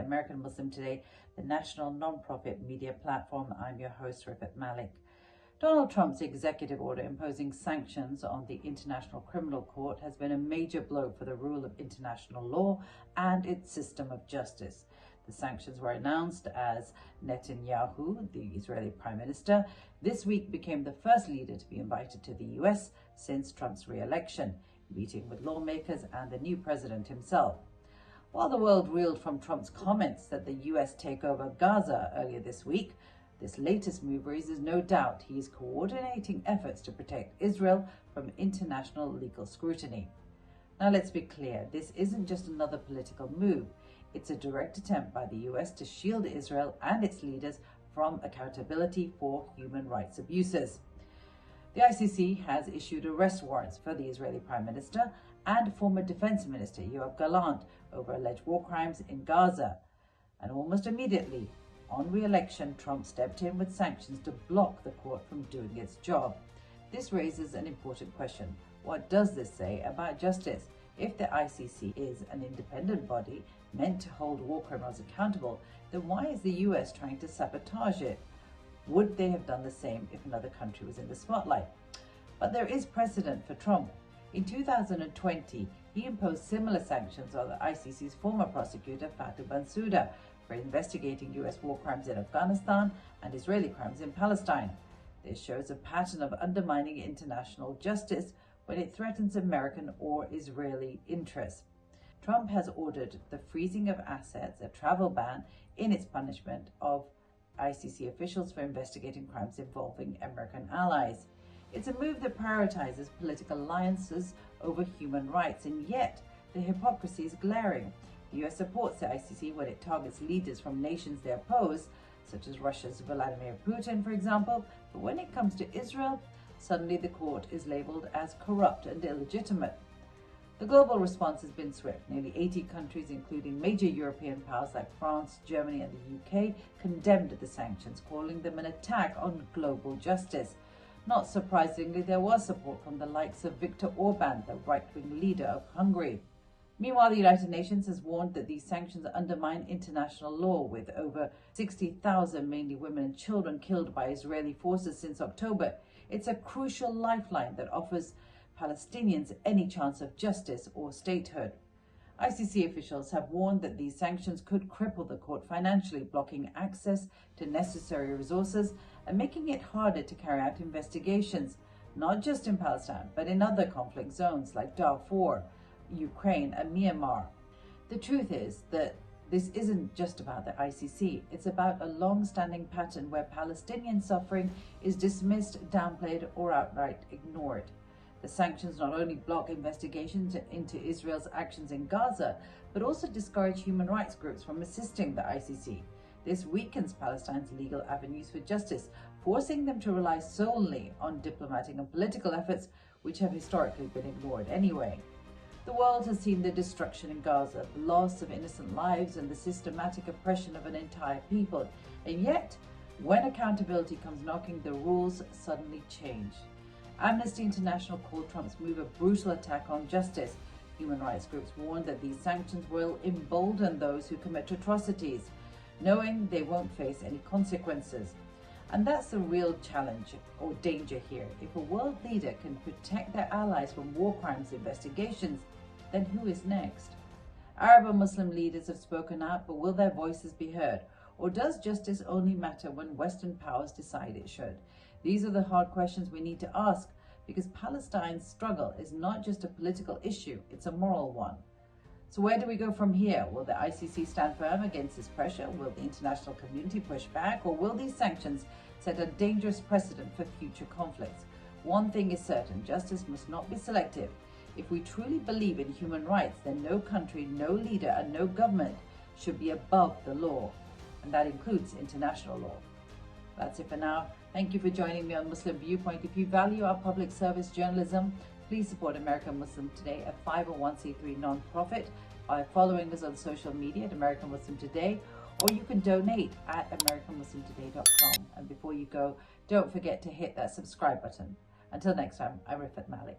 American Muslim Today, the national non-profit media platform. I'm your host, Rifat Malik. Donald Trump's executive order imposing sanctions on the International Criminal Court has been a major blow for the rule of international law and its system of justice. The sanctions were announced as Netanyahu, the Israeli Prime Minister, this week became the first leader to be invited to the US since Trump's re-election, meeting with lawmakers and the new president himself. While the world reeled from Trump's comments that the US take over Gaza earlier this week, this latest move raises no doubt he is coordinating efforts to protect Israel from international legal scrutiny. Now let's be clear, this isn't just another political move. It's a direct attempt by the US to shield Israel and its leaders from accountability for human rights abuses. The ICC has issued arrest warrants for the Israeli Prime Minister and former Defense Minister Yoav Gallant over alleged war crimes in Gaza. And almost immediately, on re-election, Trump stepped in with sanctions to block the court from doing its job. This raises an important question. What does this say about justice? If the ICC is an independent body meant to hold war criminals accountable, then why is the US trying to sabotage it? Would they have done the same if another country was in the spotlight? But there is precedent for Trump. In 2020, he imposed similar sanctions on the ICC's former prosecutor Fatou Bensouda for investigating US war crimes in Afghanistan and Israeli crimes in Palestine. This shows a pattern of undermining international justice when it threatens American or Israeli interests. Trump has ordered the freezing of assets, a travel ban in its punishment of ICC officials for investigating crimes involving American allies. It's a move that prioritizes political alliances over human rights, and yet the hypocrisy is glaring. The US supports the ICC when it targets leaders from nations they oppose, such as Russia's Vladimir Putin, for example, but when it comes to Israel, suddenly the court is labeled as corrupt and illegitimate. The global response has been swift. Nearly 80 countries, including major European powers like France, Germany, and the UK, condemned the sanctions, calling them an attack on global justice. Not surprisingly, there was support from the likes of Viktor Orban, the right-wing leader of Hungary. Meanwhile, the United Nations has warned that these sanctions undermine international law, with over 60,000, mainly women and children, killed by Israeli forces since October. It's a crucial lifeline that offers Palestinians any chance of justice or statehood. ICC officials have warned that these sanctions could cripple the court financially, blocking access to necessary resources and making it harder to carry out investigations, not just in Palestine, but in other conflict zones like Darfur, Ukraine, and Myanmar. The truth is that this isn't just about the ICC. It's about a long-standing pattern where Palestinian suffering is dismissed, downplayed, or outright ignored. The sanctions not only block investigations into Israel's actions in Gaza, but also discourage human rights groups from assisting the ICC. This weakens Palestine's legal avenues for justice, forcing them to rely solely on diplomatic and political efforts, which have historically been ignored anyway. The world has seen the destruction in Gaza, the loss of innocent lives, and the systematic oppression of an entire people. And yet, when accountability comes knocking, the rules suddenly change. Amnesty International called Trump's move a brutal attack on justice. Human rights groups warned that these sanctions will embolden those who commit atrocities, knowing they won't face any consequences. And that's the real challenge or danger here. If a world leader can protect their allies from war crimes investigations, then who is next? Arab and Muslim leaders have spoken out, but will their voices be heard? Or does justice only matter when Western powers decide it should? These are the hard questions we need to ask, because Palestine's struggle is not just a political issue, it's a moral one. So where do we go from here? Will the ICC stand firm against this pressure? Will the international community push back? Or will these sanctions set a dangerous precedent for future conflicts? One thing is certain, justice must not be selective. If we truly believe in human rights, then no country, no leader, and no government should be above the law. And that includes international law. That's it for now. Thank you for joining me on Muslim Viewpoint. If you value our public service journalism, please support American Muslim Today, a 501c3 non-profit, by following us on social media at American Muslim Today, or you can donate at AmericanMuslimToday.com. And before you go, don't forget to hit that subscribe button. Until next time, I'm Rifat Malik.